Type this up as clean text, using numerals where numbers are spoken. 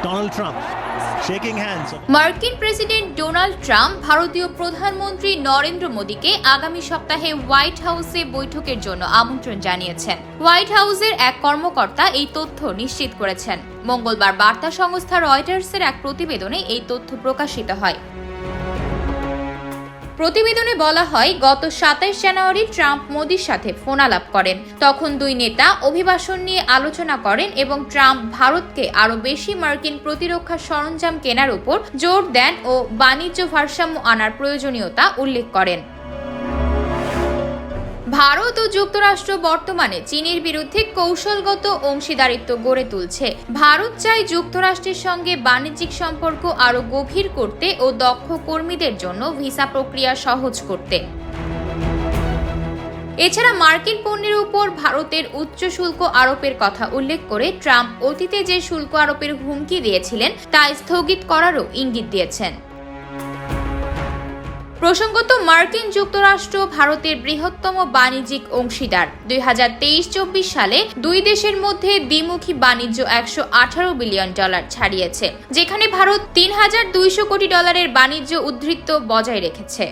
Donald Trump shaking hands. মার্কিন president Donald Trump ভারতীয় প্রধানমন্ত্রী নরেন্দ্র মোদীকে আগামী সপ্তাহে হোয়াইট হাউসে বৈঠকের জন্য আমন্ত্রণ জানিয়েছেন। হোয়াইট হাউসের এক কর্মকর্তা এই তথ্য নিশ্চিত করেছেন। মঙ্গলবার বার্তা সংস্থা রয়টার্সের এক প্রতিবেদনে এই তথ্য প্রকাশিত হয়। প্রতিবেদনে বলা হয়, গত 27 জানুয়ারি ট্রাম্প মোদির সাথে ফোন আলাপ করেন। তখন দুই নেতা অভিবাসন নিয়ে আলোচনা করেন এবং ট্রাম্প ভারতকে আরও বেশি মার্কিন প্রতিরক্ষা সরঞ্জাম কেনার উপর জোর দেন ও বাণিজ্য ভারসাম্য আনার প্রয়োজনীয়তা উল্লেখ করেন। ভারত ও যুক্তরাষ্ট্র বর্তমানে চীনের বিরুদ্ধে কৌশলগত অংশীদারিত্ব গড়ে তুলছে। ভারত চায় যুক্তরাষ্ট্রের সঙ্গে বাণিজ্যিক সম্পর্ক আরও গভীর করতে ও দক্ষ কর্মীদের জন্য ভিসা প্রক্রিয়া সহজ করতে। এছাড়া মার্কিন পণ্যের উপর ভারতের উচ্চ শুল্ক আরোপের কথা উল্লেখ করে ট্রাম্প অতীতে যে শুল্ক আরোপের হুমকি দিয়েছিলেন তা স্থগিত করারও ইঙ্গিত দিয়েছেন। প্রসঙ্গত, মার্কিন যুক্তরাষ্ট্র ভারতের বৃহত্তম বাণিজ্যিক অংশীদার। 2023-24 সালে দুই দেশের মধ্যে দ্বিমুখী বাণিজ্য $118 বিলিয়ন ছাড়িয়েছে, যেখানে ভারত $3,200 কোটি বাণিজ্য উদ্ধৃত্ত বজায় রেখেছে।